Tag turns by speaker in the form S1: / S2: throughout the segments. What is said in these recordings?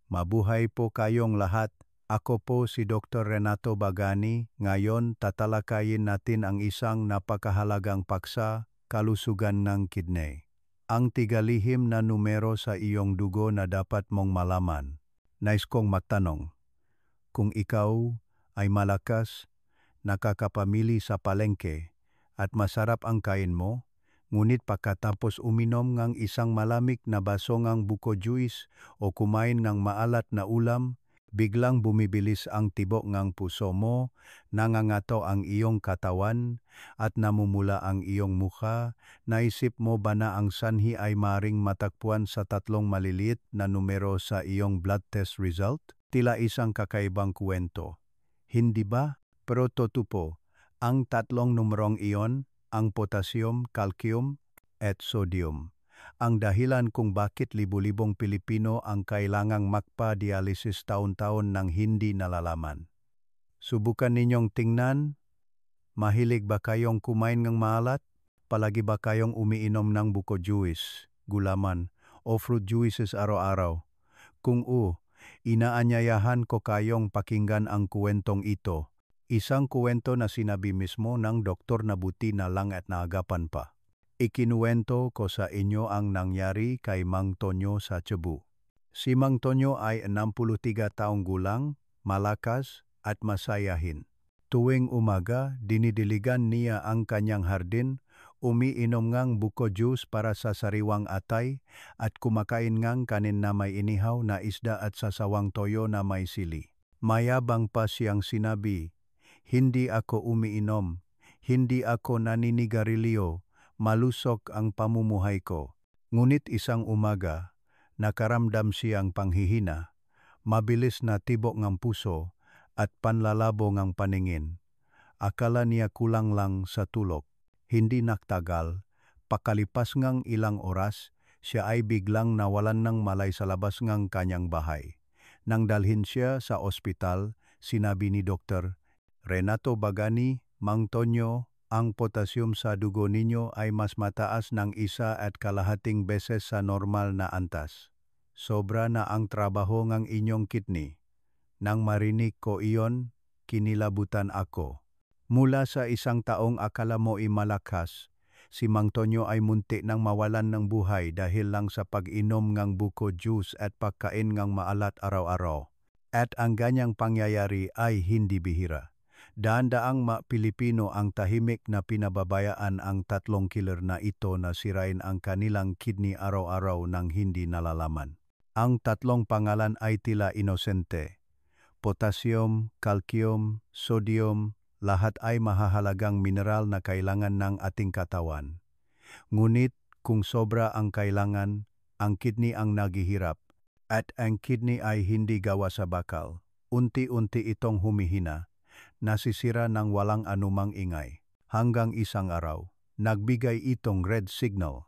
S1: Mabuhay po kayong lahat. Ako po si Dr. Renato Bagani. Ngayon tatalakayin natin ang isang napakahalagang paksa, kalusugan ng kidney. Ang tigalihim na numero sa iyong dugo na dapat mong malaman. Nais kong magtanong, kung ikaw ay malakas, nakakapamili sa palengke, at masarap ang kain mo, ngunit pagkatapos uminom ng isang malamig na baso ng buko juice o kumain ng maalat na ulam, biglang bumibilis ang tibok ng puso mo, nangangato ang iyong katawan, at namumula ang iyong mukha. Naisip mo ba na ang sanhi ay maring matakpuan sa tatlong maliliit na numero sa iyong blood test result? Tila isang kakaibang kwento. Hindi ba? Pero totoo, ang tatlong numerong iyon, ang potassium, calcium, at sodium, ang dahilan kung bakit libu-libong Pilipino ang kailangang magpa-dialysis taon-taon nang hindi nalalaman. Subukan ninyong tingnan, mahilig ba kayong kumain ng maalat? Palagi ba kayong umiinom ng buko juice, gulaman, o fruit juices araw-araw? Kung inaanyayahan ko kayong pakinggan ang kwentong ito. Isang kwento na sinabi mismo ng doktor na buti na lang at naagapan pa. Ikinuwento ko sa inyo ang nangyari kay Mang Tonyo sa Cebu. Si Mang Tonyo ay 63 taong gulang, malakas at masayahin. Tuwing umaga, dinidiligan niya ang kanyang hardin, umiinom ngang buko juice para sa sariwang atay at kumakain ngang kanin na may inihaw na isda at sasawang toyo na may sili. Mayabang pa siyang sinabi, "Hindi ako umiinom, hindi ako naninigarilyo, malusog ang pamumuhay ko." Ngunit isang umaga, nakaramdam siyang panghihina, mabilis na tibok ng puso at panlalabo ng paningin. Akala niya kulang lang sa tulog. Hindi nagtagal, pakalipas ngang ilang oras, siya ay biglang nawalan ng malay sa labas ng kanyang bahay. Nang dalhin siya sa ospital, sinabi ni Dr. Renato Bagani, "Mang Tonyo, ang potassium sa dugo ninyo ay mas mataas ng 1.5 beses sa normal na antas. Sobra na ang trabaho ng inyong kidney." Nang marinig ko iyon, kinilabutan ako. Mula sa isang taong akala mo ay malakas, si Mang Tonyo ay munti nang mawalan ng buhay dahil lang sa pag-inom ng buko juice at pagkain ng maalat araw-araw. At ang ganyang pangyayari ay hindi bihira. Daan-daang Pilipino ang tahimik na pinababayaan ang tatlong killer na ito na sirain ang kanilang kidney araw-araw nang hindi nalalaman. Ang tatlong pangalan ay tila inosente. Potassium, calcium, sodium, lahat ay mahahalagang mineral na kailangan ng ating katawan. Ngunit kung sobra ang kailangan, ang kidney ang naghihirap, at ang kidney ay hindi gawa sa bakal. Unti-unti itong humihina, nasisira ng walang anumang ingay. Hanggang isang araw, nagbigay itong red signal.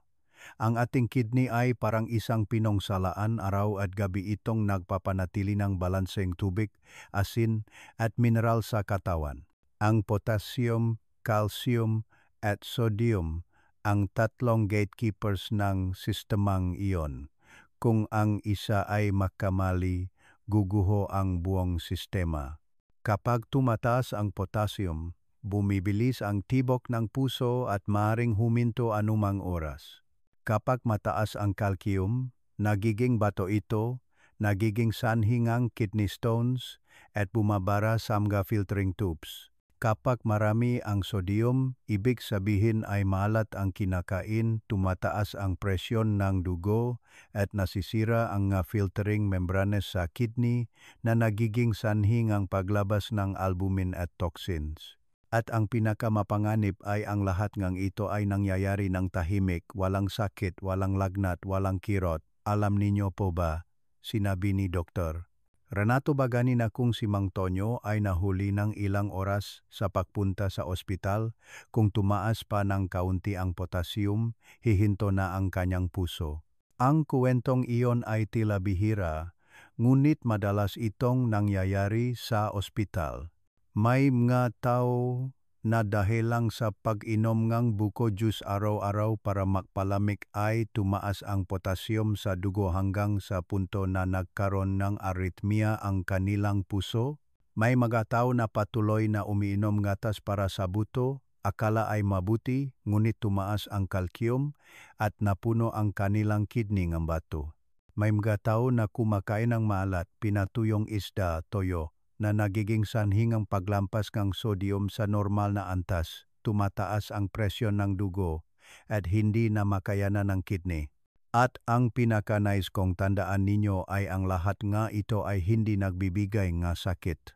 S1: Ang ating kidney ay parang isang pinongsalaan, araw at gabi itong nagpapanatili ng balanseng tubig, asin at mineral sa katawan. Ang potassium, calcium at sodium ang tatlong gatekeepers ng sistemang iyon. Kung ang isa ay makamali, guguho ang buong sistema. Kapag tumataas ang potassium, bumibilis ang tibok ng puso at maaring huminto anumang oras. Kapag mataas ang calcium, nagiging bato ito, nagiging sanhi ng kidney stones at bumabara sa mga filtering tubes. Kapag marami ang sodium, ibig sabihin ay maalat ang kinakain, tumataas ang presyon ng dugo at nasisira ang filtering membranes sa kidney na nagiging sanhi ng paglabas ng albumin at toxins. At ang pinakamapanganib ay ang lahat ng ito ay nangyayari ng tahimik, walang sakit, walang lagnat, walang kirot. Alam ninyo po ba? Sinabi ni Dr. Renato Bagani na kung si Mang Tonyo ay nahuli ng ilang oras sa pagpunta sa ospital, kung tumaas pa ng kaunti ang potassium, hihinto na ang kanyang puso. Ang kwentong iyon ay tila bihira, ngunit madalas itong nangyayari sa ospital. May mga tao na dahil lang sa pag-inom ng buko juice araw-araw para magpalamig ay tumaas ang potassium sa dugo hanggang sa punto na nagkaroon ng arrhythmia ang kanilang puso? May mga tao na patuloy na umiinom gatas para sa buto, akala ay mabuti, ngunit tumaas ang calcium at napuno ang kanilang kidney ng bato. May mga tao na kumakain ng maalat, pinatuyong isda, toyo, na nagiging sanhi ng paglampas ng sodium sa normal na antas, tumataas ang presyon ng dugo at hindi na makayanan ng kidney. At ang pinakanais kong tandaan ninyo ay ang lahat nga ito ay hindi nagbibigay nga sakit.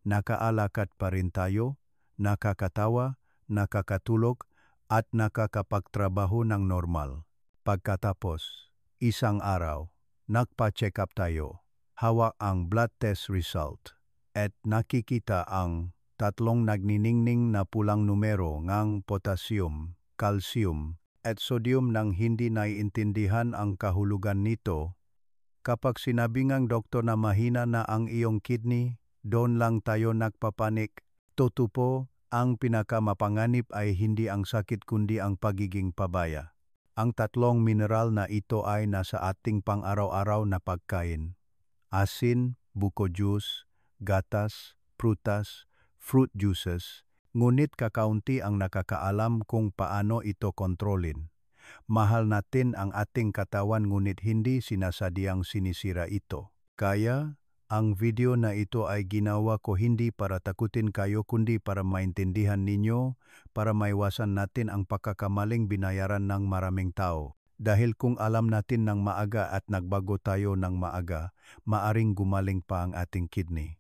S1: Nakaalakad pa rin tayo, nakakatawa, nakakatulog at nakakapagtrabaho ng normal. Pagkatapos, isang araw, nagpa-check up tayo, hawak ang blood test result. At nakikita ang tatlong nagniningning na pulang numero ng potassium, calcium, at sodium nang hindi naiintindihan ang kahulugan nito. Kapag sinabi ng doktor na mahina na ang iyong kidney, doon lang tayo nagpapanik. Totoo, ang pinakamapanganib ay hindi ang sakit kundi ang pagiging pabaya. Ang tatlong mineral na ito ay nasa ating pang-araw-araw na pagkain. Asin, buko juice, gatas, prutas, fruit juices, ngunit kakaunti ang nakakaalam kung paano ito kontrolin. Mahal natin ang ating katawan ngunit hindi sinasadyang sinisira ito. Kaya, ang video na ito ay ginawa ko hindi para takutin kayo kundi para maintindihan ninyo, para maiwasan natin ang pagkakamaling binayaran ng maraming tao. Dahil kung alam natin ng maaga at nagbago tayo ng maaga, maaring gumaling pa ang ating kidney.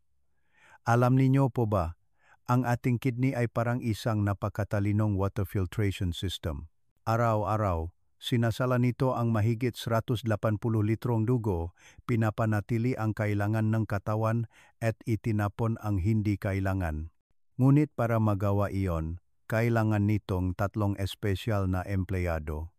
S1: Alam ninyo po ba, ang ating kidney ay parang isang napakatalinong water filtration system. Araw-araw, sinasala nito ang mahigit 180 litrong dugo, pinapanatili ang kailangan ng katawan at itinapon ang hindi kailangan. Ngunit para magawa iyon, kailangan nitong tatlong espesyal na empleyado: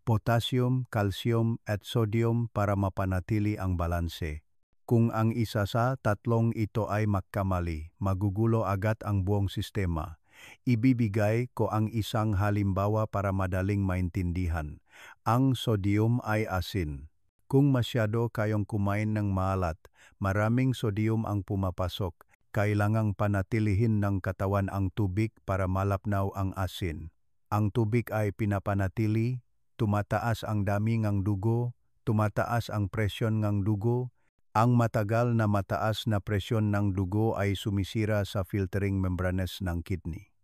S1: potassium, calcium at sodium para mapanatili ang balanse. Kung ang isa sa tatlong ito ay magkamali, magugulo agad ang buong sistema. Ibibigay ko ang isang halimbawa para madaling maintindihan. Ang sodium ay asin. Kung masyado kayong kumain ng maalat, maraming sodium ang pumapasok. Kailangang panatilihin ng katawan ang tubig para malapnaw ang asin. Ang tubig ay pinapanatili, tumataas ang dami ng dugo, tumataas ang presyon ng dugo. Ang matagal na mataas na presyon ng dugo ay sumisira sa filtering membranes ng kidney.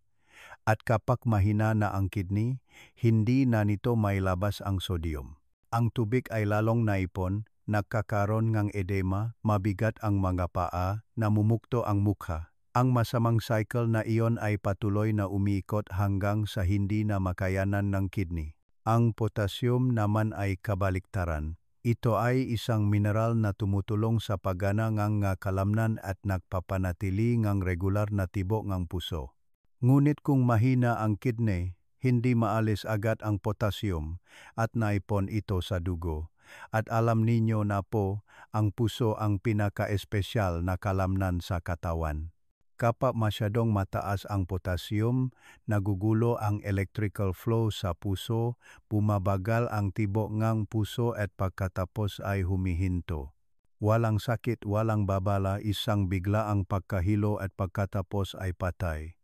S1: At kapag mahina na ang kidney, hindi na nito mailabas ang sodium. Ang tubig ay lalong naipon, nagkakaroon ng edema, mabigat ang mga paa, namumukto ang mukha. Ang masamang cycle na iyon ay patuloy na umiikot hanggang sa hindi na makayanan ng kidney. Ang potassium naman ay kabaliktaran. Ito ay isang mineral na tumutulong sa paggana ng kalamnan at nagpapanatili ng regular na tibok ng puso. Ngunit kung mahina ang kidney, hindi maalis agad ang potassium at naipon ito sa dugo. At alam ninyo na po, ang puso ang pinaka-espesyal na kalamnan sa katawan. Kapag masyadong mataas ang potassium, nagugulo ang electrical flow sa puso, bumabagal ang tibok ng puso at pagkatapos ay humihinto. Walang sakit, walang babala, isang bigla ang pagkahilo at pagkatapos ay patay.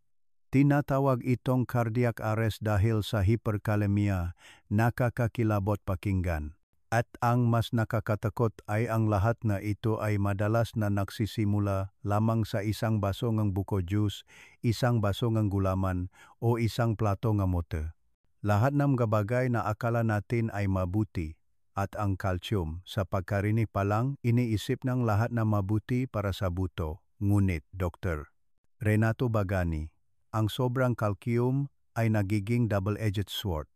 S1: Tinatawag itong cardiac arrest dahil sa hyperkalemia, nakakakilabot pakinggan. At ang mas nakakatakot ay ang lahat na ito ay madalas na nagsisimula lamang sa isang baso ng buko juice, isang baso ng gulaman, o isang plato ng mote. Lahat ng bagay na akala natin ay mabuti, at ang calcium sa pagkarinig pa lang iniisip ng lahat na mabuti para sa buto. Ngunit, Dr. Renato Bagani, ang sobrang calcium ay nagiging double-edged sword.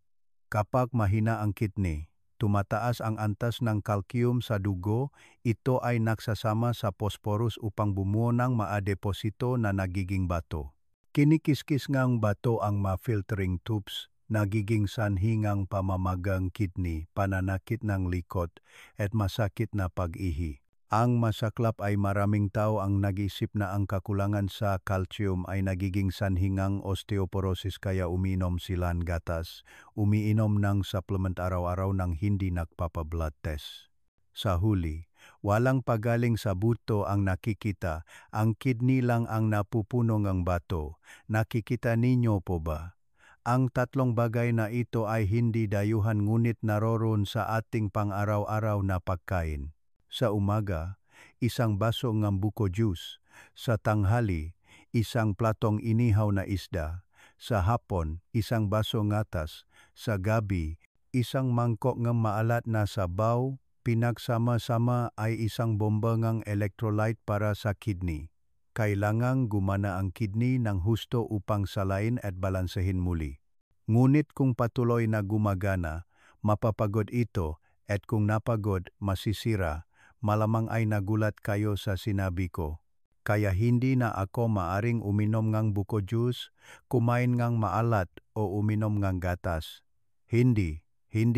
S1: Kapag mahina ang kidney, tumataas ang antas ng calcium sa dugo, ito ay nagsasama sa phosphorus upang bumuo ng maadeposito na nagiging bato. Kinikiskis ngang bato ang ma-filtering tubes, nagiging sanhi ngang pamamagang kidney, pananakit ng likod, at masakit na pag-ihi. Ang masaklap ay maraming tao ang nag-isip na ang kakulangan sa calcium ay nagiging sanhingang osteoporosis kaya uminom sila ng gatas, umiinom ng supplement araw-araw nang hindi nagpapa-blood test. Sa huli, walang pagaling sa buto ang nakikita, ang kidney lang ang napupuno ng bato. Nakikita ninyo po ba? Ang tatlong bagay na ito ay hindi dayuhan ngunit naroon sa ating pang-araw-araw na pagkain. Sa umaga, isang baso ng buko juice. Sa tanghali, isang platong inihaw na isda. Sa hapon, isang baso ngatas. Sa gabi, isang mangkok ng maalat na sabaw. Pinagsama-sama ay isang bomba ng electrolyte para sa kidney. Kailangang gumana ang kidney ng husto upang salain at balansehin muli. Ngunit kung patuloy na gumagana, mapapagod ito at kung napagod, masisira. Malamang ay nagulat kayo sa sinabi ko. Kaya hindi na ako maaring uminom ng buko juice, kumain ng maalat o uminom ng gatas. Hindi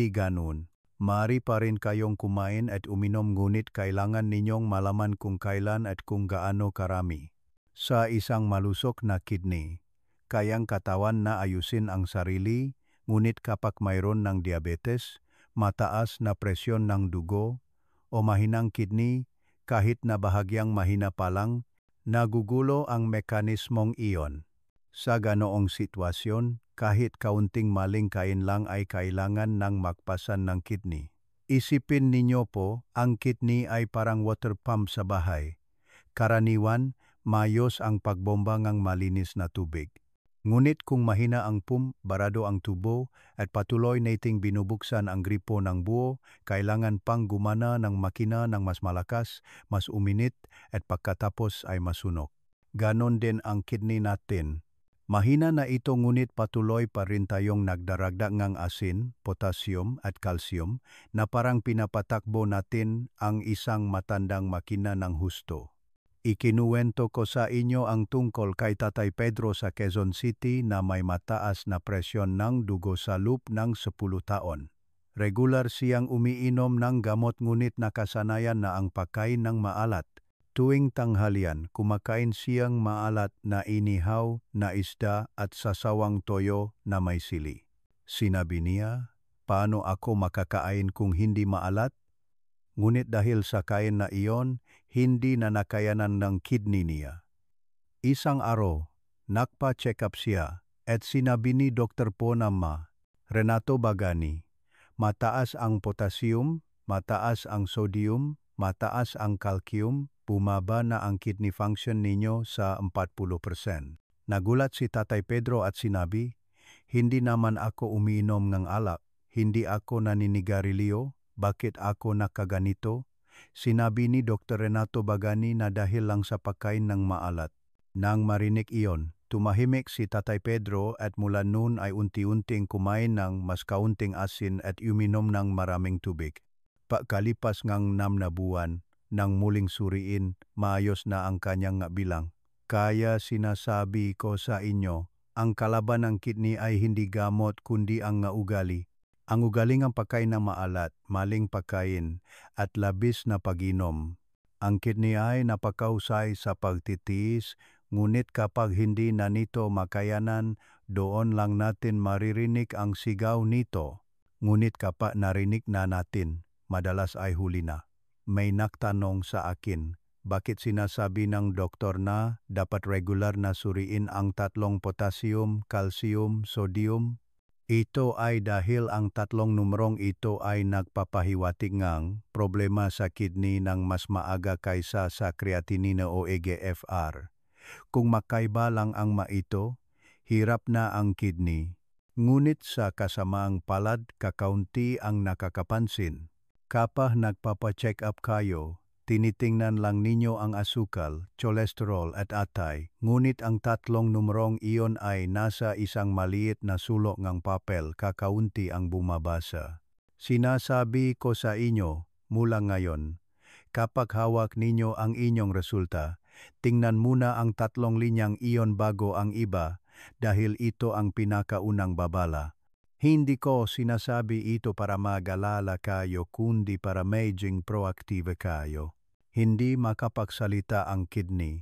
S1: ganun. Maaari pa rin kayong kumain at uminom ngunit kailangan ninyong malaman kung kailan at kung gaano karami. Sa isang malusok na kidney, kayang katawan na ayusin ang sarili, ngunit kapag mayroon ng diabetes, mataas na presyon ng dugo, o mahinang kidney, kahit na bahagyang mahina pa lang, nagugulo ang mekanismong iyon. Sa ganoong sitwasyon, kahit kaunting maling kain lang ay kailangan ng magpasan ng kidney. Isipin ninyo po, ang kidney ay parang water pump sa bahay. Karaniwan, mayos ang pagbomba ng malinis na tubig. Ngunit kung mahina ang pump, barado ang tubo, at patuloy nating binubuksan ang gripo ng buo, kailangan pang gumana ng makina ng mas malakas, mas uminit, at pagkatapos ay masunog. Ganon din ang kidney natin. Mahina na ito ngunit patuloy pa rin tayong nagdaragdag ng asin, potassium at calcium na parang pinapatakbo natin ang isang matandang makina ng husto. Ikinuwento ko sa inyo ang tungkol kay Tatay Pedro sa Quezon City na may mataas na presyon ng dugo sa loob ng 10 taon. Regular siyang umiinom ng gamot ngunit nakasanayan na ang pagkain ng maalat. Tuwing tanghalian, kumakain siyang maalat na inihaw na isda at sasawang toyo na may sili. Sinabi niya, paano ako makakain kung hindi maalat? Ngunit dahil sa kain na iyon, hindi na nakayanan ng kidney niya. Isang araw, nagpa-check up siya at sinabi ni Dr. Ponama, Renato Bagani, mataas ang potassium, mataas ang sodium, mataas ang calcium, bumaba na ang kidney function ninyo sa 40%. Nagulat si Tatay Pedro at sinabi, hindi naman ako umiinom ng alak, hindi ako naninigarilyo, bakit ako nakaganito? Sinabi ni Dr. Renato Bagani na dahil lang sa pagkain ng maalat. Nang marinig iyon, tumahimik si Tatay Pedro at mula noon ay unti-unting kumain ng mas kaunting asin at uminom ng maraming tubig. Pagkalipas ng 6 na buwan, nang muling suriin, maayos na ang kanyang bilang. Kaya sinasabi ko sa inyo, ang kalaban ng kidney ay hindi gamot kundi ang ugali. Ang ugaling ang pagkain ng maalat, maling pagkain, at labis na pag-inom. Ang kidney ay napakausay sa pagtitiis, ngunit kapag hindi na nito makayanan, doon lang natin maririnig ang sigaw nito. Ngunit kapag narinig na natin, madalas ay huli na. May nagtanong sa akin, bakit sinasabi ng doktor na dapat regular na suriin ang tatlong potassium, calcium, sodium? Ito ay dahil ang tatlong numerong ito ay nagpapahiwatig ng problema sa kidney ng mas maaga kaysa sa creatinine o EGFR. Kung makaiba lang ang maito, hirap na ang kidney. Ngunit sa kasamaang palad, kakaunti ang nakakapansin. Kapag nagpapa-check up kayo, tinitingnan lang ninyo ang asukal, cholesterol at atay, ngunit ang tatlong numerong iyon ay nasa isang maliit na sulok ng papel, kakaunti ang bumabasa. Sinasabi ko sa inyo, mula ngayon, kapag hawak ninyo ang inyong resulta, tingnan muna ang tatlong linyang iyon bago ang iba, dahil ito ang pinakaunang babala. Hindi ko sinasabi ito para mag-alala kayo kundi para maging proactive kayo. Hindi makapagsalita ang kidney,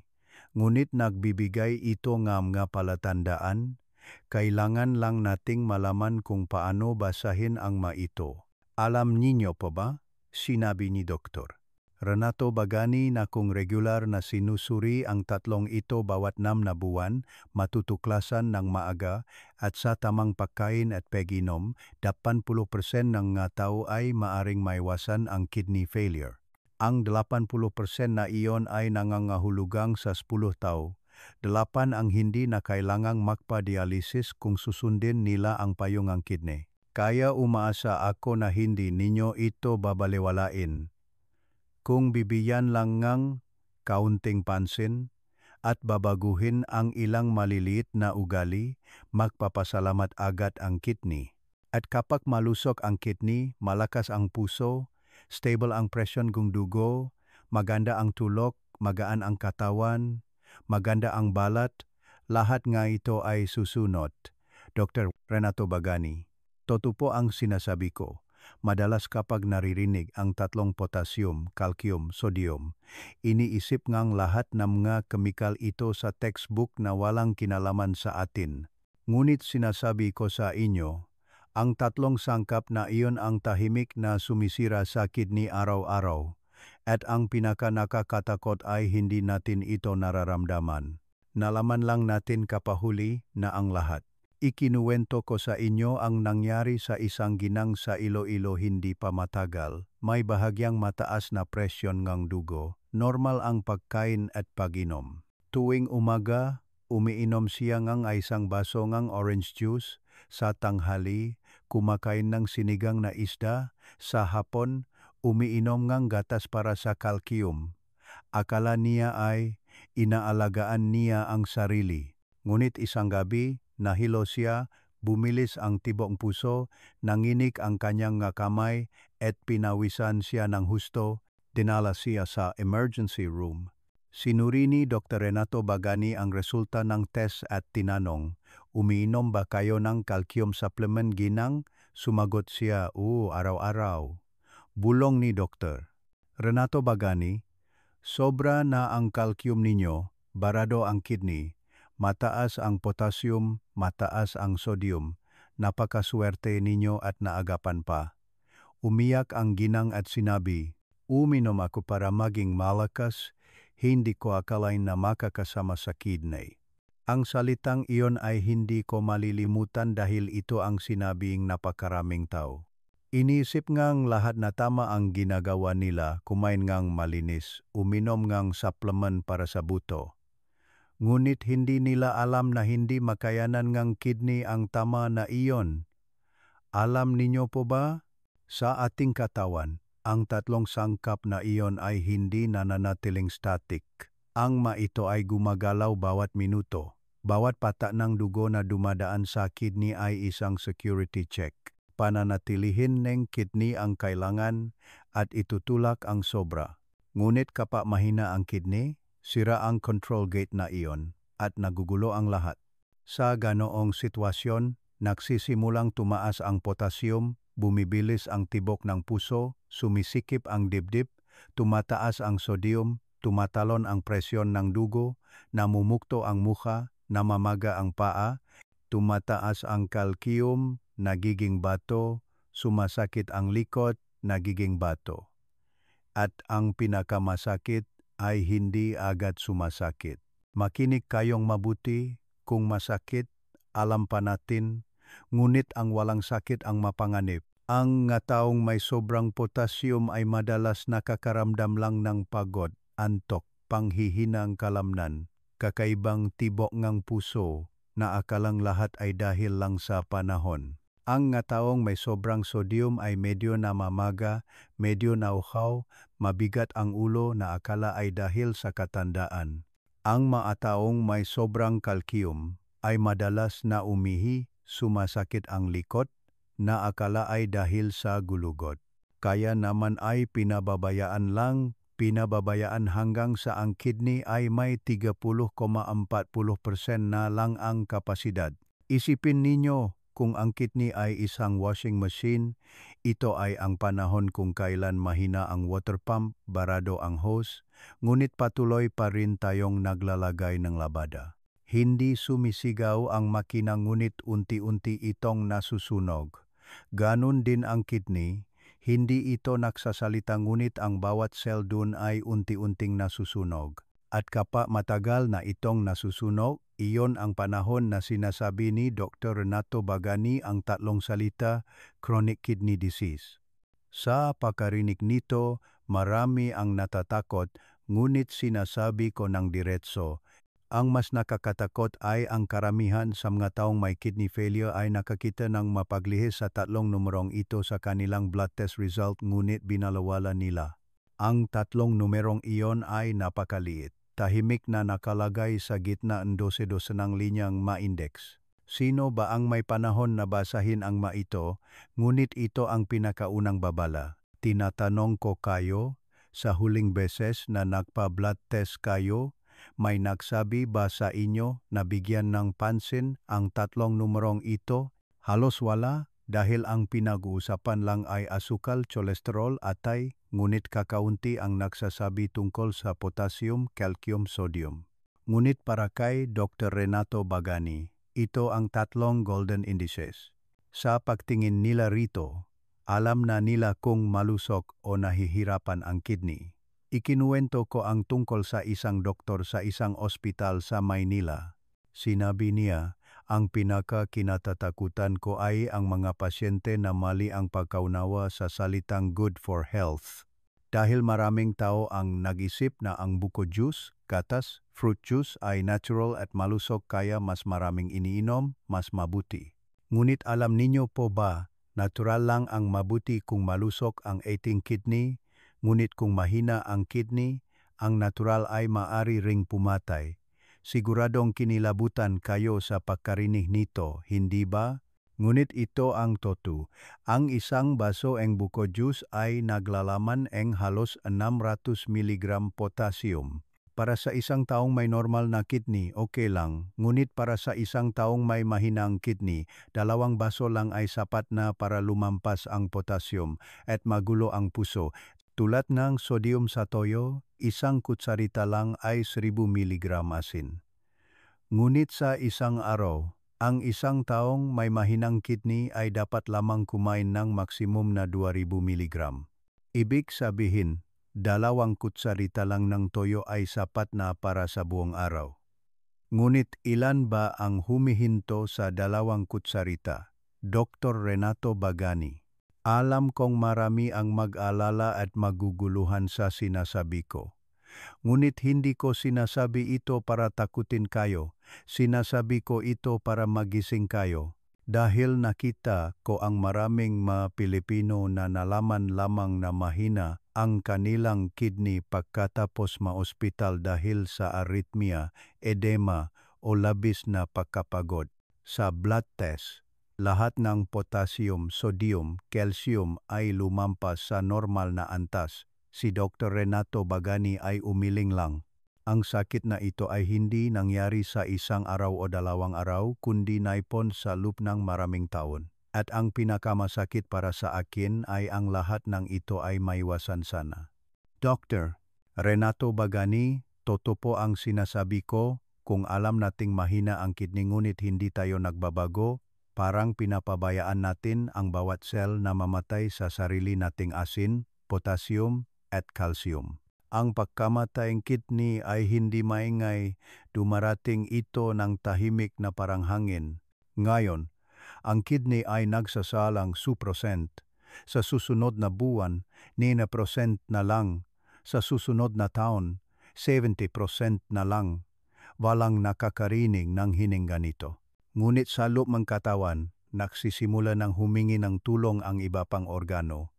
S1: ngunit nagbibigay ito ng mga palatandaan. Kailangan lang nating malaman kung paano basahin ang ito. Alam ninyo pa ba? Sinabi ni Dr. Renato Bagani na kung regular na sinusuri ang tatlong ito bawat 6 na buwan, matutuklasan ng maaga at sa tamang pagkain at pag-inom, 80% ng mga tao ay maaring maiwasan ang kidney failure. Ang 80% na iyon ay nangangahulugang sa 10 tao. 8 ang hindi na kailangang magpa-dialysis kung susundin nila ang payungang kidney. Kaya umaasa ako na hindi ninyo ito babaliwalain. Kung bibigyan lang ng kaunting pansin at babaguhin ang ilang maliliit na ugali, magpapasalamat agad ang kidney. At kapag malusog ang kidney, malakas ang puso, stable ang presyon ng dugo, maganda ang tulog, magaan ang katawan, maganda ang balat, lahat nga ito ay susunod. Dr. Renato Bagani, totoo po ang sinasabi ko. Madalas kapag naririnig ang tatlong potassium, calcium, sodium, iniisip ngang lahat ng mga kemikal ito sa textbook na walang kinalaman sa atin. Ngunit sinasabi ko sa inyo, ang tatlong sangkap na iyon ang tahimik na sumisira sa kidney araw-araw. At ang pinaka-nakakatakot ay hindi natin ito nararamdaman. Nalaman lang natin kapahuli na ang lahat. Ikinuwento ko sa inyo ang nangyari sa isang ginang sa Iloilo hindi pa matagal. May bahagyang mataas na presyon ng dugo. Normal ang pagkain at pag-inom. Tuwing umaga, umiinom siya ng isang baso ng orange juice. Sa tanghali, kumakain ng sinigang na isda. Sa hapon, umiinom ng gatas para sa calcium. Akala niya ay inaalagaan niya ang sarili. Ngunit isang gabi, nahilo siya, bumilis ang tibok puso, nanginig ang kanyang kamay at pinawisan siya ng husto, dinala siya sa emergency room. Sinuri ni Dr. Renato Bagani ang resulta ng test at tinanong, umiinom ba kayo ng calcium supplement ginang? Sumagot siya, araw-araw. Bulong ni Dr. Renato Bagani, sobra na ang calcium ninyo, barado ang kidney, mataas ang potassium, mataas ang sodium, napakaswerte ninyo at naagapan pa. Umiyak ang ginang at sinabi, uminom ako para maging malakas, hindi ko akalain na makakasama sa kidney. Ang salitang iyon ay hindi ko malilimutan dahil ito ang sinabing napakaraming tao. Iniisip ngang lahat na tama ang ginagawa nila, kumain ngang malinis, uminom ngang supplement para sa buto. Ngunit hindi nila alam na hindi makayanan ngang kidney ang tama na iyon. Alam ninyo po ba? Sa ating katawan, ang tatlong sangkap na iyon ay hindi nananatiling static. Ang ito ay gumagalaw bawat minuto. Bawat patak ng dugo na dumadaan sa kidney ay isang security check. Pananatilihin ng kidney ang kailangan at itutulak ang sobra. Ngunit kapag mahina ang kidney, sira ang control gate na iyon at nagugulo ang lahat. Sa ganoong sitwasyon, nagsisimulang tumaas ang potassium, bumibilis ang tibok ng puso, sumisikip ang dibdib, tumataas ang sodium, tumatalon ang presyon ng dugo, namumukto ang mukha, namamaga ang paa, tumataas ang calcium, nagiging bato, sumasakit ang likod, nagiging bato. At ang pinakamasakit ay hindi agad sumasakit. Makinig kayong mabuti, kung masakit, alam pa natin, ngunit ang walang sakit ang mapanganib. Ang taong may sobrang potassium ay madalas nakakaramdam lang ng pagod, antok, panghihinang kalamnan, kakaibang tibok ng puso, na akalang lahat ay dahil lang sa panahon. Ang taong may sobrang sodium ay medyo namamaga, medyo nauhaw, mabigat ang ulo na akala ay dahil sa katandaan. Ang taong may sobrang calcium ay madalas na umihi, sumasakit ang likod, na akala ay dahil sa gulugot. Kaya naman ay pinababayaan hanggang sa ang kidney ay may 30,40% na lang ang kapasidad. Isipin ninyo, kung ang kidney ay isang washing machine, ito ay ang panahon kung kailan mahina ang water pump, barado ang hose, ngunit patuloy pa rin tayong naglalagay ng labada. Hindi sumisigaw ang makina ngunit unti-unti itong nasusunog. Ganon din ang kidney, hindi ito nagsasalita ngunit ang bawat sel dun ay unti-unting nasusunog. At kapag matagal na itong nasusunog, iyon ang panahon na sinasabi ni Dr. Renato Bagani ang tatlong salita, chronic kidney disease. Sa pagkarinig nito, marami ang natatakot, ngunit sinasabi ko ng diretso. Ang mas nakakatakot ay ang karamihan sa mga taong may kidney failure ay nakakita ng mapaglihis sa tatlong numerong ito sa kanilang blood test result ngunit binalawala nila. Ang tatlong numerong iyon ay napakaliit. Tahimik na nakalagay sa gitna ng dose-dose ng linyang ma-index. Sino ba ang may panahon na basahin ang ito, ngunit ito ang pinakaunang babala. Tinatanong ko kayo, sa huling beses na nagpa-blood test kayo, may nagsabi ba sa inyo na bigyan ng pansin ang tatlong numerong ito? Halos wala, dahil ang pinag-uusapan lang ay asukal, cholesterol, atay, ngunit kakaunti ang nagsasabi tungkol sa potassium, calcium, sodium. Ngunit para kay Dr. Renato Bagani, ito ang tatlong golden indices. Sa pagtingin nila rito, alam na nila kung malusog o nahihirapan ang kidney. Ikinuwento ko ang tungkol sa isang doktor sa isang ospital sa Maynila. Sinabi niya, ang pinaka-kinatatakutan ko ay ang mga pasyente na mali ang pagkaunawa sa salitang good for health. Dahil maraming tao ang nag-isip na ang buko juice, gatas, fruit juice ay natural at malusog kaya mas maraming iniinom, mas mabuti. Ngunit alam ninyo po ba, natural lang ang mabuti kung malusog ang ating kidney, ngunit kung mahina ang kidney, ang natural ay maari ring pumatay. Siguradong kinilabutan kayo sa pagkarinig nito, hindi ba? Ngunit ito ang totoo. Ang isang baso ng buko juice ay naglalaman ng halos 600 mg potassium. Para sa isang taong may normal na kidney, okay lang. Ngunit para sa isang taong may mahinang kidney, 2 baso lang ay sapat na para lumampas ang potassium at magulo ang puso. Tulad ng sodium sa toyo, 1 kutsarita lang ay 1000 mg asin. Ngunit sa isang araw, ang isang taong may mahinang kidney ay dapat lamang kumain ng maksimum na 2000 mg. Ibig sabihin, 2 kutsarita lang ng toyo ay sapat na para sa buong araw. Ngunit ilan ba ang humihinto sa 2 kutsarita? Dr. Renato Bagani. Alam kong marami ang mag-alala at maguguluhan sa sinasabi ko. Ngunit hindi ko sinasabi ito para takutin kayo, sinasabi ko ito para magising kayo. Dahil nakita ko ang maraming mga Pilipino na nalaman lamang na mahina ang kanilang kidney pagkatapos ma-ospital dahil sa arrhythmia, edema o labis na pagkapagod. Sa blood test, lahat ng potassium, sodium, calcium ay lumampas sa normal na antas. Si Dr. Renato Bagani ay umiling lang. Ang sakit na ito ay hindi nangyari sa isang araw o 2 araw, kundi naipon sa loob ng maraming taon. At ang pinakamasakit para sa akin ay ang lahat ng ito ay maiwasan sana. Dr. Renato Bagani, totoo po ang sinasabi ko, kung alam nating mahina ang kidney ngunit hindi tayo nagbabago, parang pinapabayaan natin ang bawat sel na mamatay sa sarili nating asin, potassium at calcium. Ang pagkamatay ng kidney ay hindi maingay, dumarating ito ng tahimik na parang hangin. Ngayon, ang kidney ay nagsasalang 2%. Sa susunod na buwan, 9% na lang. Sa susunod na taon, 70% na lang. Walang nakakarinig ng hininga nito. Ngunit sa loob ng katawan, nagsisimula ng humingi ng tulong ang iba pang organo.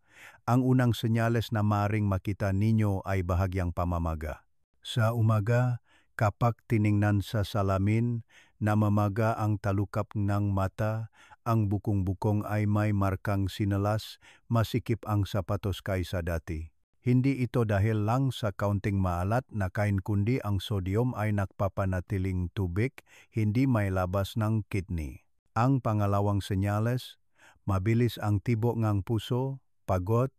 S1: Ang unang senyales na maring makita ninyo ay bahagyang pamamaga. Sa umaga, kapag tiningnan sa salamin, namamaga ang talukap ng mata, ang bukong-bukong ay may markang sinalas, masikip ang sapatos kaysa dati. Hindi ito dahil lang sa kaunting maalat na kain kundi ang sodium ay nagpapanatiling tubig, hindi may labas ng kidney. Ang pangalawang senyales, mabilis ang tibok ng puso, pagod,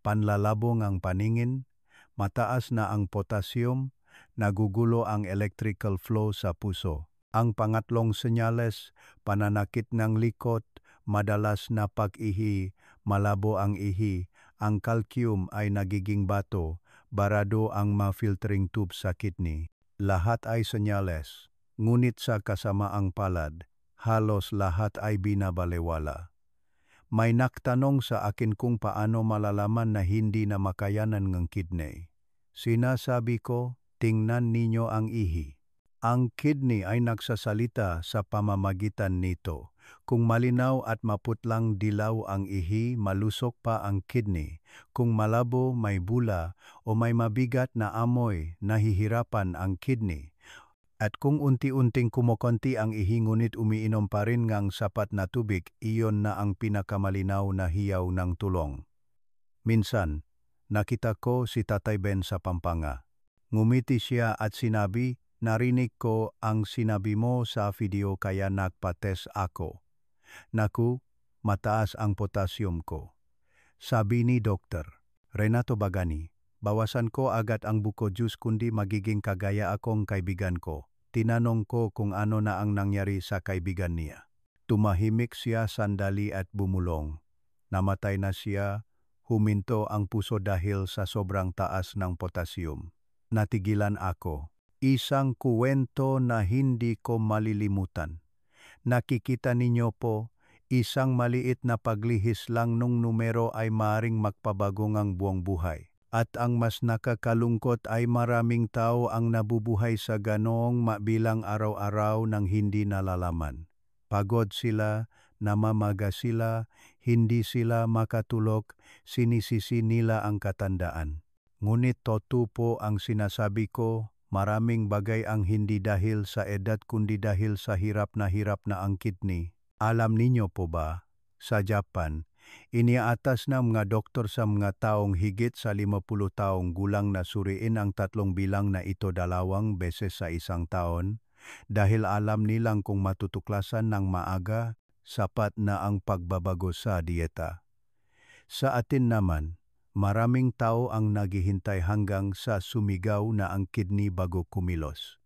S1: panlalabo ng paningin, mataas na ang potassium, nagugulo ang electrical flow sa puso. Ang pangatlong senyales, pananakit ng likod, madalas na pag-ihi, malabo ang ihi, ang calcium ay nagiging bato, barado ang ma-filtering tube sa kidney. Lahat ay senyales, ngunit sa kasamaang palad, halos lahat ay binabalewala. May nagtanong sa akin kung paano malalaman na hindi na makayanan ng kidney. Sinasabi ko, tingnan ninyo ang ihi. Ang kidney ay nagsasalita sa pamamagitan nito. Kung malinaw at maputlang dilaw ang ihi, malusog pa ang kidney. Kung malabo, may bula, o may mabigat na amoy, nahihirapan ang kidney. At kung unti-unting kumukonti ang ihi ngunit umiinom pa rin ngang sapat na tubig, iyon na ang pinakamalinaw na hiyaw ng tulong. Minsan, nakita ko si Tatay Ben sa Pampanga. Ngumiti siya at sinabi, "Narinig ko ang sinabi mo sa video kaya nagpa-test ako. Naku, mataas ang potassium ko." Sabi ni Dr. Renato Bagani, "Bawasan ko agad ang buko juice kundi magiging kagaya akong kaibigan ko." Tinanong ko kung ano na ang nangyari sa kaibigan niya. Tumahimik siya sandali at bumulong. Namatay na siya, huminto ang puso dahil sa sobrang taas ng potassium. Natigilan ako. Isang kuwento na hindi ko malilimutan. Nakikita ninyo po, isang maliit na paglihis lang nung numero ay maaring magpabago ng buong buhay. At ang mas nakakalungkot ay maraming tao ang nabubuhay sa ganoong mabilang araw-araw nang hindi nalalaman. Pagod sila, namamaga sila, hindi sila makatulog, sinisisi nila ang katandaan. Ngunit totoo po ang sinasabi ko, maraming bagay ang hindi dahil sa edad kundi dahil sa hirap na ang kidney. Alam ninyo po ba, sa Japan, iniaatas ng mga doktor sa mga taong higit sa 50 taong gulang na suriin ang 3 bilang na ito 2 beses sa isang taon dahil alam nilang kung matutuklasan ng maaga, sapat na ang pagbabago sa dieta. Sa atin naman, maraming tao ang naghihintay hanggang sa sumigaw na ang kidney bago kumilos.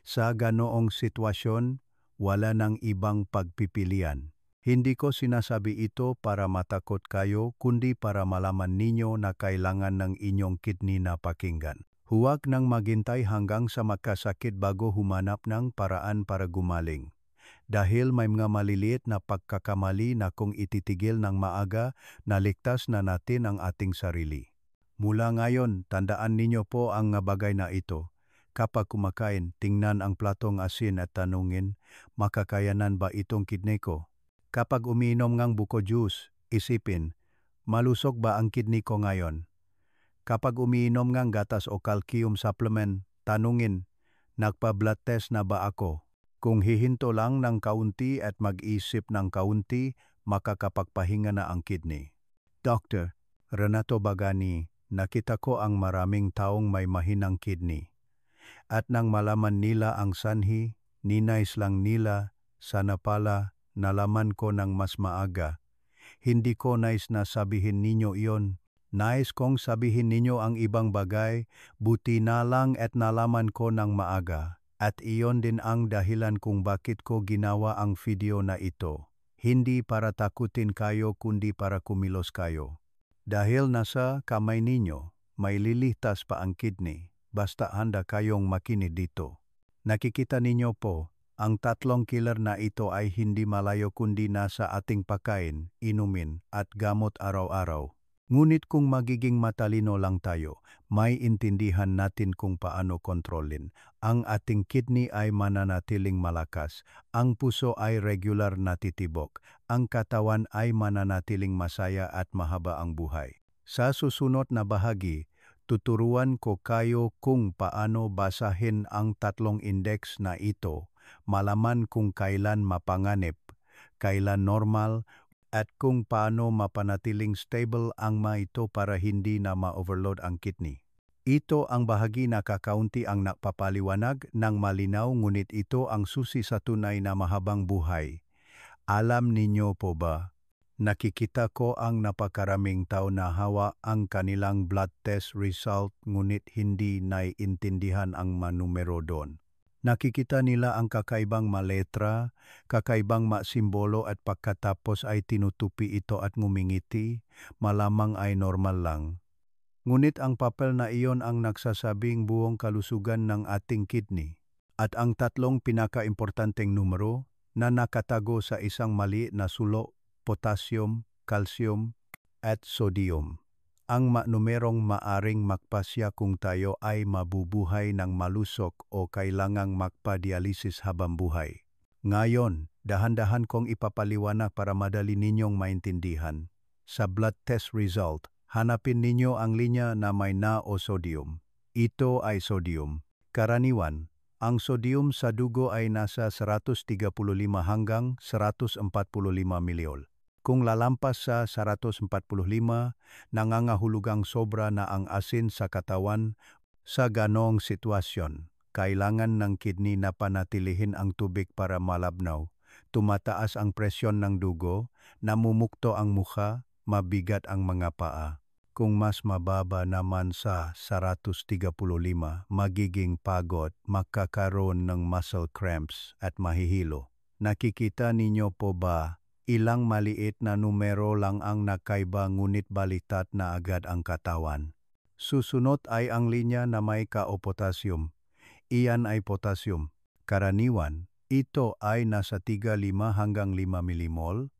S1: Sa ganoong sitwasyon, wala nang ibang pagpipilian. Hindi ko sinasabi ito para matakot kayo kundi para malaman ninyo na kailangan ng inyong kidney na pakinggan. Huwag nang maghintay hanggang sa magkasakit bago humanap ng paraan para gumaling. Dahil may mga maliliit na pagkakamali na kung ititigil ng maaga, naligtas na natin ang ating sarili. Mula ngayon, tandaan ninyo po ang bagay na ito. Kapag kumakain, tingnan ang platong asin at tanungin, makakayanan ba itong kidney ko? Kapag umiinom ng buko juice, isipin, malusog ba ang kidney ko ngayon? Kapag umiinom ng gatas o calcium supplement, tanungin, nagpa-blood test na ba ako? Kung hihinto lang ng kaunti at mag-isip ng kaunti, makakapagpahinga na ang kidney. Dr. Renato Bagani, nakita ko ang maraming taong may mahinang kidney. At nang malaman nila ang sanhi, ninais lang nila, sana pala, nalaman ko ng mas maaga. Hindi ko nais na sabihin ninyo iyon. Nais kong sabihin ninyo ang ibang bagay, buti na lang at nalaman ko ng maaga. At iyon din ang dahilan kung bakit ko ginawa ang video na ito. Hindi para takutin kayo kundi para kumilos kayo. Dahil nasa kamay ninyo, may lilitas pa ang kidney. Basta handa kayong makinig dito. Nakikita ninyo po, ang 3 killer na ito ay hindi malayo kundi nasa ating pagkain, inumin at gamot araw-araw. Ngunit kung magiging matalino lang tayo, may intindihan natin kung paano kontrolin. Ang ating kidney ay mananatiling malakas, ang puso ay regular na titibok, ang katawan ay mananatiling masaya at mahaba ang buhay. Sa susunod na bahagi, tuturuan ko kayo kung paano basahin ang 3 index na ito, malaman kung kailan mapanganib, kailan normal, at kung paano mapanatiling stable ang ito para hindi na ma-overload ang kidney. Ito ang bahagi na kakaunti ang napapaliwanag ng malinaw ngunit ito ang susi sa tunay na mahabang buhay. Alam ninyo po ba, Nakikita ko ang napakaraming tao na hawa ang kanilang blood test result ngunit hindi naiintindihan ang manumero doon. Nakikita nila ang kakaibang maletra, kakaibang simbolo at pagkatapos ay tinutupi ito at ngumingiti, malamang ay normal lang. Ngunit ang papel na iyon ang nagsasabing buong kalusugan ng ating kidney. At ang tatlong pinakaimportanteng numero na nakatago sa isang maliit na sulok, potassium, calcium, at sodium. Ang numerong maaring magpasya kung tayo ay mabubuhay ng malusog o kailangang magpa-dialysis habang buhay. Ngayon, dahan-dahan kong ipapaliwanag para madali ninyong maintindihan. Sa blood test result, hanapin ninyo ang linya na may na o sodium. Ito ay sodium. Karaniwan, ang sodium sa dugo ay nasa 135 hanggang 145 milyol. Kung lalampas sa 145, nangangahulugang sobra na ang asin sa katawan. Sa ganong sitwasyon, kailangan ng kidney na panatilihin ang tubig para malabnaw. Tumataas ang presyon ng dugo, namumukto ang mukha, mabigat ang mga paa. Kung mas mababa naman sa 135, magiging pagod, magkakaroon ng muscle cramps at mahihilo. Nakikita ninyo po ba? Ilang maliit na numero lang ang nakaiba ngunit balitat na agad ang katawan. Susunod ay ang linya na may ka-o-potassium. Iyan ay potassium. Karaniwan, ito ay nasa 3,5 hanggang 5 milimol.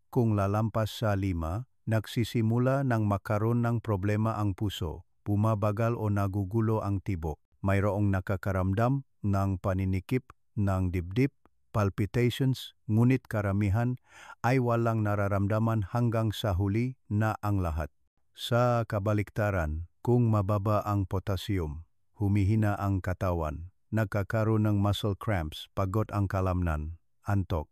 S1: Kung lalampas sa 5, nagsisimula ng makaroon ng problema ang puso, bumabagal o nagugulo ang tibok. Mayroong nakakaramdam ng paninikip ng dibdib, palpitations, ngunit karamihan ay walang nararamdaman hanggang sa huli na ang lahat. Sa kabaliktaran, kung mababa ang potassium, humihina ang katawan, nagkakaroon ng muscle cramps, pagod ang kalamnan, antok.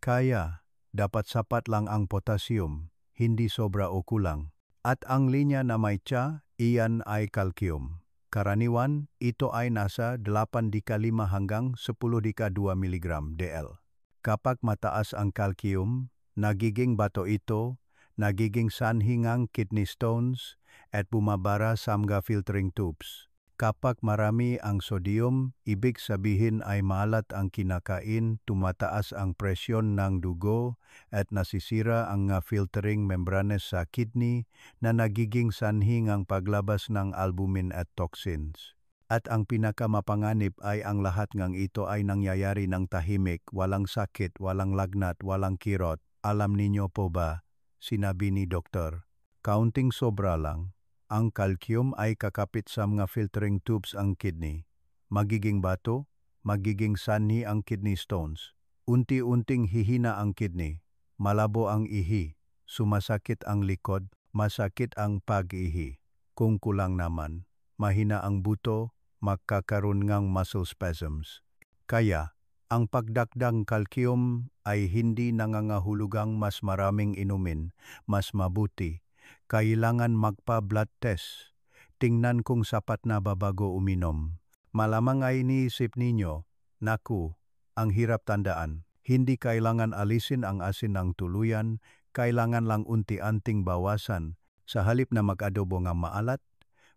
S1: Kaya, dapat sapat lang ang potassium, hindi sobra o kulang. At ang linya na may tsa, iyan ay calcium. Karaniwan, ito ay nasa 8,5 hanggang 10,2 mg DL. Kapag mataas ang calcium, nagiging bato ito, nagiging sanhi ng kidney stones, at bumabara sa mga filtering tubes. Kapag marami ang sodium, ibig sabihin ay maalat ang kinakain, tumataas ang presyon ng dugo, at nasisira ang filtering membranes sa kidney na nagiging sanhi ng paglabas ng albumin at toxins. At ang pinakamapanganib ay ang lahat ng ito ay nangyayari ng tahimik, walang sakit, walang lagnat, walang kirot. Alam ninyo po ba, sinabi ni doktor, kaunting sobra lang. Ang calcium ay kakapit sa mga filtering tubes ang kidney. Magiging bato, magiging sanhi ang kidney stones. Unti-unting hihina ang kidney. Malabo ang ihi. Sumasakit ang likod, masakit ang pag-ihi. Kung kulang naman, mahina ang buto, magkakaroon ng muscle spasms. Kaya, ang pagdagdag calcium ay hindi nangangahulugang mas maraming inumin, mas mabuti. Kailangan magpa-blood test. Tingnan kung sapat na babago uminom. Malamang ay iniisip ninyo, naku, ang hirap tandaan. Hindi kailangan alisin ang asin ng tuluyan, kailangan lang unti-unting bawasan. Sa halip na mag-adobo ng maalat,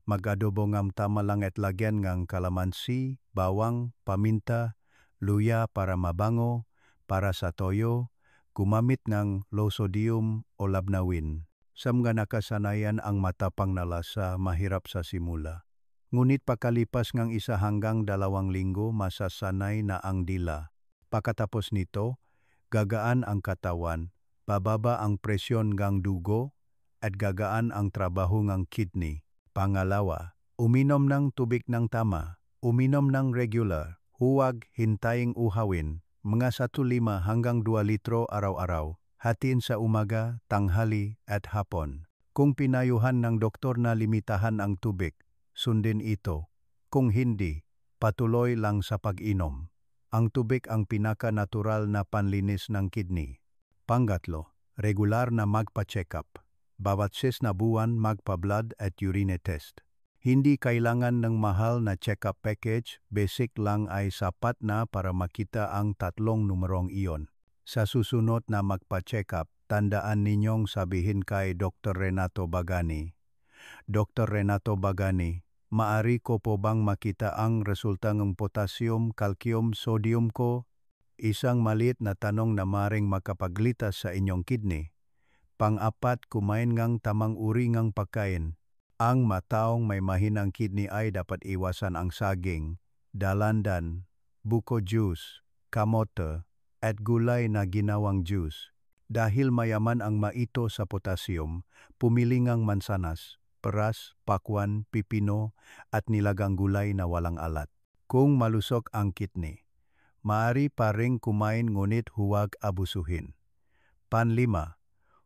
S1: mag-adobo ng tama lang at lagyan ng kalamansi, bawang, paminta, luya para mabango, para sa toyo, gumamit ng low sodium o labnawin. Sa mga nakasanayan ang matapang na lasa, mahirap sa simula. Ngunit pakalipas ng 1 hanggang 2 linggo, masasanay na ang dila. Pagkatapos nito, gagaan ang katawan, bababa ang presyon ng dugo, at gagaan ang trabaho ng kidney. Pangalawa, uminom ng tubig ng tama, uminom ng regular, huwag hintaying uhawin, mga 1.5 hanggang 2 litro araw-araw. Hatiin sa umaga, tanghali at hapon. Kung pinayuhan ng doktor na limitahan ang tubig, sundin ito. Kung hindi, patuloy lang sa pag-inom. Ang tubig ang pinaka-natural na panlinis ng kidney. Pangatlo, regular na magpa-check up. Bawat 6 na buwan magpa-blood at urine test. Hindi kailangan ng mahal na check-up package, basic lang ay sapat na para makita ang tatlong numerong iyon. Sa susunod na magpa-check up, tandaan ninyong sabihin kay Dr. Renato Bagani. Dr. Renato Bagani, maari ko po bang makita ang resulta ng potassium, calcium, sodium ko? Isang maliit na tanong na maring makapaglitas sa inyong kidney. Pang-apat, kumain ngang tamang uri ngang pagkain. Ang mataong may mahinang kidney ay dapat iwasan ang saging, dalandan, buko juice, kamote, at gulay na ginawang juice. Dahil mayaman ang maito sa potassium, pumili ngang mansanas, peras, pakwan, pipino, at nilagang gulay na walang alat. Kung malusog ang kidney, maari pa ring kumain ngunit huwag abusuhin. Panlima,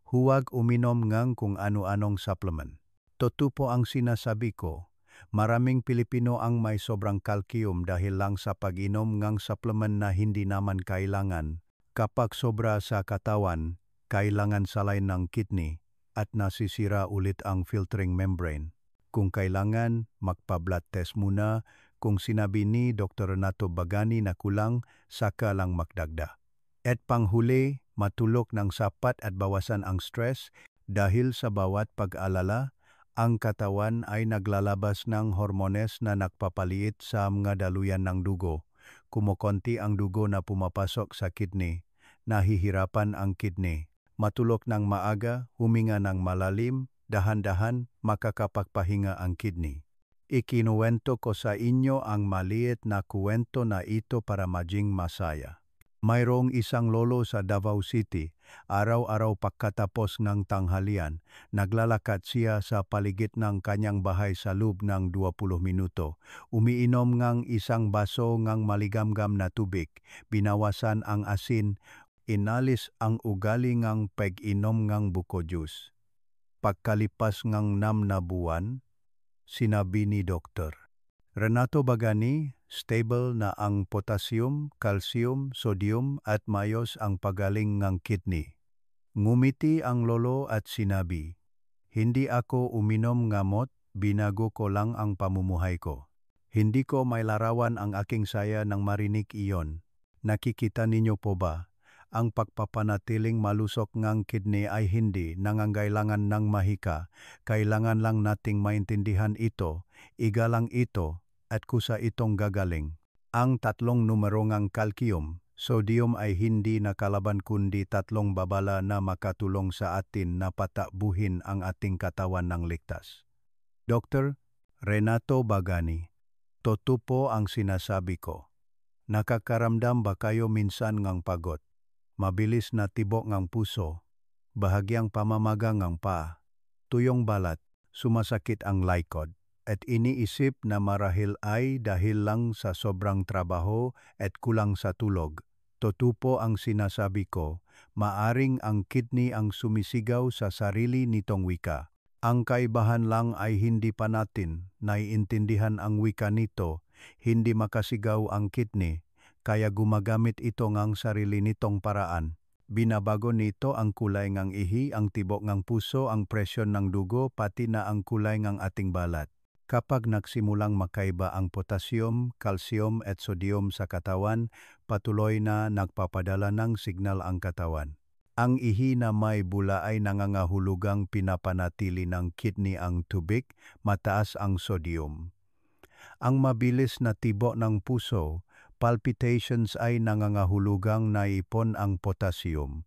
S1: huwag uminom ngang kung ano-anong supplement. Totoo po ang sinasabi ko, maraming Pilipino ang may sobrang calcium dahil lang sa pag-inom ngang supplement na hindi naman kailangan. Kapag sobra sa katawan, kailangan salain ng kidney at nasisira ulit ang filtering membrane. Kung kailangan, magpa-blood test muna. Kung sinabi ni Dr. Renato Bagani na kulang, saka lang magdagda. At panghuli, matulog ng sapat at bawasan ang stress dahil sa bawat pag-alala, ang katawan ay naglalabas ng hormones na nagpapaliit sa mga daluyan ng dugo. Kumukonti ang dugo na pumapasok sa kidney. Nahihirapan ang kidney. Matulog ng maaga, huminga ng malalim, dahan-dahan, makakapagpahinga ang kidney. Ikinuwento ko sa inyo ang maliit na kuwento na ito para maging masaya. Mayroong isang lolo sa Davao City. Araw-araw pagkatapos ng tanghalian, naglalakad siya sa paligid ng kanyang bahay sa loob ng 20 minuto. Umiinom ngang isang baso ngang maligamgam na tubig, binawasan ang asin, inalis ang ugali ngang pag-inom ngang buko juice. Pagkalipas ngang 6 na buwan, sinabi ni Dr. Renato Bagani, stable na ang potassium, calcium, sodium at mayos ang pagaling ng kidney. Ngumiti ang lolo at sinabi, "Hindi ako uminom ngamot, binago ko lang ang pamumuhay ko. Hindi ko may larawan ang aking saya nang marinig iyon. Nakikita ninyo po ba? Ang pagpapanatiling malusog ngang kidney ay hindi nangangailangan ng mahika. Kailangan lang nating maintindihan ito, igalang ito, at kusa itong gagaling. Ang tatlong numero ngang calcium, sodium ay hindi nakalaban kundi tatlong babala na makatulong sa atin na patakbuhin ang ating katawan ng ligtas." Dr. Renato Bagani, totoo po ang sinasabi ko. Nakakaramdam ba kayo minsan ngang pagod? Mabilis na tibok ngang puso, bahagyang pamamaga ngang paa, tuyong balat, sumasakit ang likod, at iniisip na marahil ay dahil lang sa sobrang trabaho at kulang sa tulog. Totoo po ang sinasabi ko, maaring ang kidney ang sumisigaw sa sarili nitong wika. Ang kaibahan lang ay hindi pa natin naiintindihan ang wika nito, hindi makasigaw ang kidney, kaya gumagamit ito ngang sarili nitong paraan. Binabago nito ang kulay ngang ihi, ang tibok ngang puso, ang presyon ng dugo, pati na ang kulay ngang ating balat. Kapag nagsimulang makaiba ang potassium, calcium at sodium sa katawan, patuloy na nagpapadala ng signal ang katawan. Ang ihi na may bula ay nangangahulugang pinapanatili ng kidney ang tubig, mataas ang sodium. Ang mabilis na tibok ng puso, palpitations ay nangangahulugang naipon ang potassium.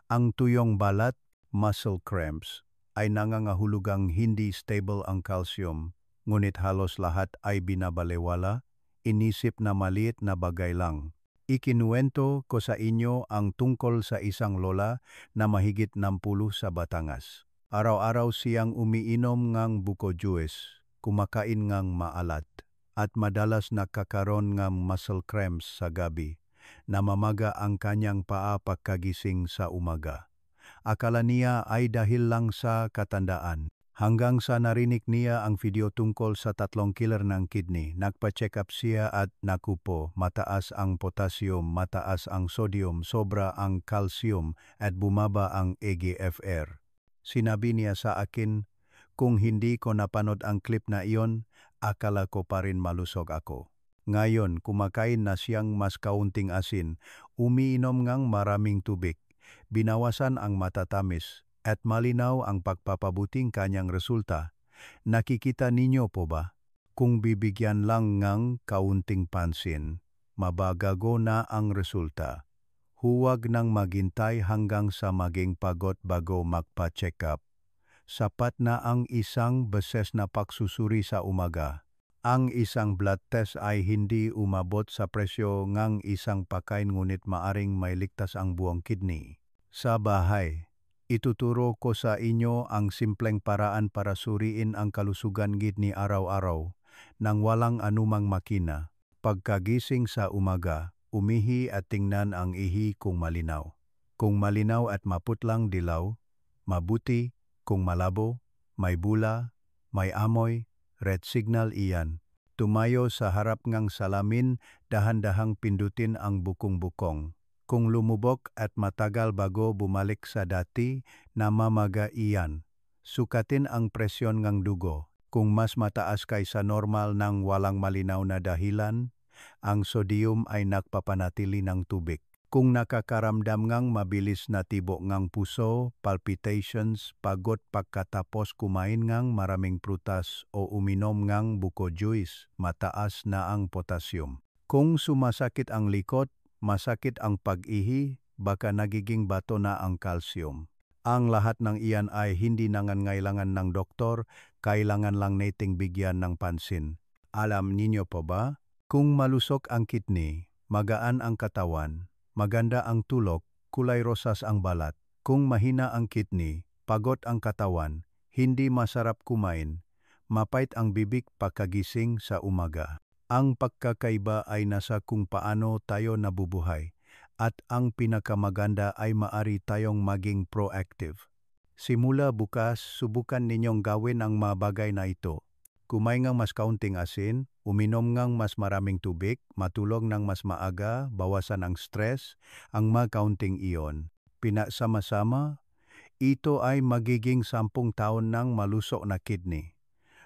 S1: Ang tuyong balat, muscle cramps, ay nangangahulugang hindi stable ang calcium, ngunit halos lahat ay binabalewala, inisip na maliit na bagay lang. Ikinuwento ko sa inyo ang tungkol sa isang lola na mahigit 60 sa Batangas. Araw-araw siyang umiinom ngang buko juice, kumakain ngang maalat, at madalas nakakaroon ng muscle cramps sa gabi. Namamaga ang kanyang paa pagkagising sa umaga. Akala niya ay dahil lang sa katandaan. Hanggang sa narinig niya ang video tungkol sa 3 killer ng kidney. Nagpa-check up siya at nakupo, mataas ang potassium, mataas ang sodium, sobra ang calcium at bumaba ang eGFR. Sinabi niya sa akin, kung hindi ko napanood ang clip na iyon, akala ko pa rin malusog ako. Ngayon, kumakain na siyang mas kaunting asin, umiinom ngang maraming tubig, binawasan ang matatamis at malinaw ang pagpapabuting kanyang resulta. Nakikita ninyo po ba? Kung bibigyan lang ng kaunting pansin, mababago na ang resulta. Huwag nang maghintay hanggang sa maging pagod bago magpa-check up. Sapat na ang isang beses na pagsusuri sa umaga. Ang isang blood test ay hindi umabot sa presyo ng isang pakain ngunit maaring may ligtas ang buong kidney. Sa bahay, ituturo ko sa inyo ang simpleng paraan para suriin ang kalusugan kidney araw-araw nang walang anumang makina. Pagkagising sa umaga, umihi at tingnan ang ihi kung malinaw. Kung malinaw at maputlang dilaw, mabuti. Kung malabo, may bula, may amoy, red signal iyan. Tumayo sa harap ng salamin, dahan-dahang pindutin ang bukong-bukong. Kung lumubog at matagal bago bumalik sa dati, namamaga iyan. Sukatin ang presyon ng dugo. Kung mas mataas kaysa normal ng walang malinaw na dahilan, ang sodium ay nagpapanatili ng tubig. Kung nakakaramdam ngang mabilis na tibok ngang puso, palpitations, pagod pagkatapos kumain ngang maraming prutas o uminom ngang buko juice, mataas na ang potassium. Kung sumasakit ang likod, masakit ang pag-ihi, baka nagiging bato na ang calcium. Ang lahat ng iyan ay hindi nangangailangan ng doktor, kailangan lang nating bigyan ng pansin. Alam ninyo po ba? Kung malusog ang kidney, magaan ang katawan, maganda ang tulog, kulay rosas ang balat. Kung mahina ang kidney, pagod ang katawan, hindi masarap kumain, mapait ang bibig pagkagising sa umaga. Ang pagkakaiba ay nasa kung paano tayo nabubuhay, at ang pinakamaganda ay maari tayong maging proactive. Simula bukas, subukan ninyong gawin ang mga bagay na ito. Kumain ng mas kaunting asin, uminom ng mas maraming tubig, matulog ng mas maaga, bawasan ang stress, ang mga kaunting iyon. Pinasama-sama, ito ay magiging 10 taon ng malusog na kidney.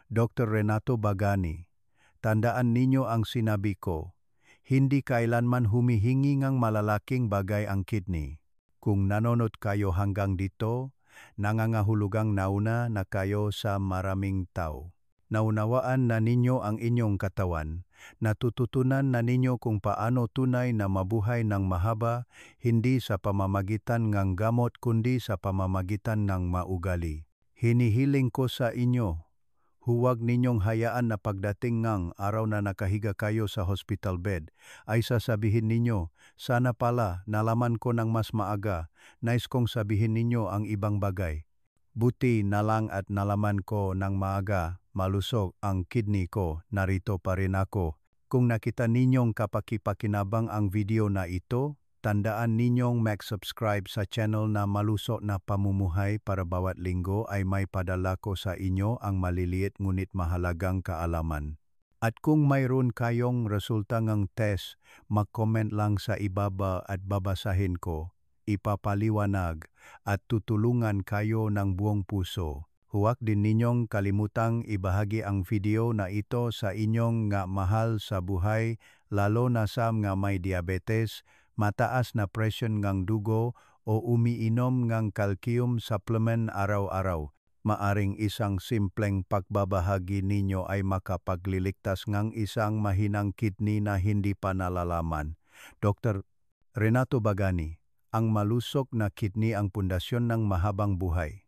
S1: Dr. Renato Bagani, tandaan ninyo ang sinabi ko, hindi kailanman humihingi ng malalaking bagay ang kidney. Kung nanonood kayo hanggang dito, nangangahulugang nauna na kayo sa maraming tao. Naunawaan na ninyo ang inyong katawan, natututunan na ninyo kung paano tunay na mabuhay ng mahaba, hindi sa pamamagitan ng gamot kundi sa pamamagitan ng maugali. Hinihiling ko sa inyo, huwag ninyong hayaan na pagdating ng araw na nakahiga kayo sa hospital bed, ay sasabihin ninyo, sana pala nalaman ko ng mas maaga, nais kong sabihin ninyo ang ibang bagay. Buti na lang at nalaman ko ng maaga, malusog ang kidney ko, narito pa rin ako. Kung nakita ninyong kapakipakinabang ang video na ito, tandaan ninyong mag-subscribe sa channel na Malusog na Pamumuhay para bawat linggo ay may padala ko sa inyo ang maliliit ngunit mahalagang kaalaman. At kung mayroon kayong resulta ng test, mag-comment lang sa ibaba at babasahin ko. Ipapaliwanag at tutulungan kayo ng buong puso. Huwag din ninyong kalimutang ibahagi ang video na ito sa inyong nga mahal sa buhay, lalo na sa mga may diabetes, mataas na presyon ng dugo o umiinom ng calcium supplement araw-araw. Maaring isang simpleng pagbabahagi ninyo ay makapagliligtas ng isang mahinang kidney na hindi pa nalalaman. Dr. Renato Bagani, ang malusog na kidney ang pundasyon ng mahabang buhay.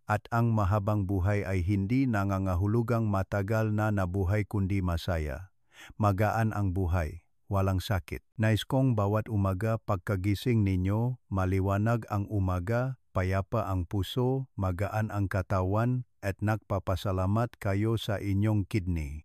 S1: At ang mahabang buhay ay hindi nangangahulugang matagal na nabuhay kundi masaya. Magaan ang buhay, walang sakit. Nais kong bawat umaga pagkagising ninyo, maliwanag ang umaga, payapa ang puso, magaan ang katawan, at nagpapasalamat kayo sa inyong kidney.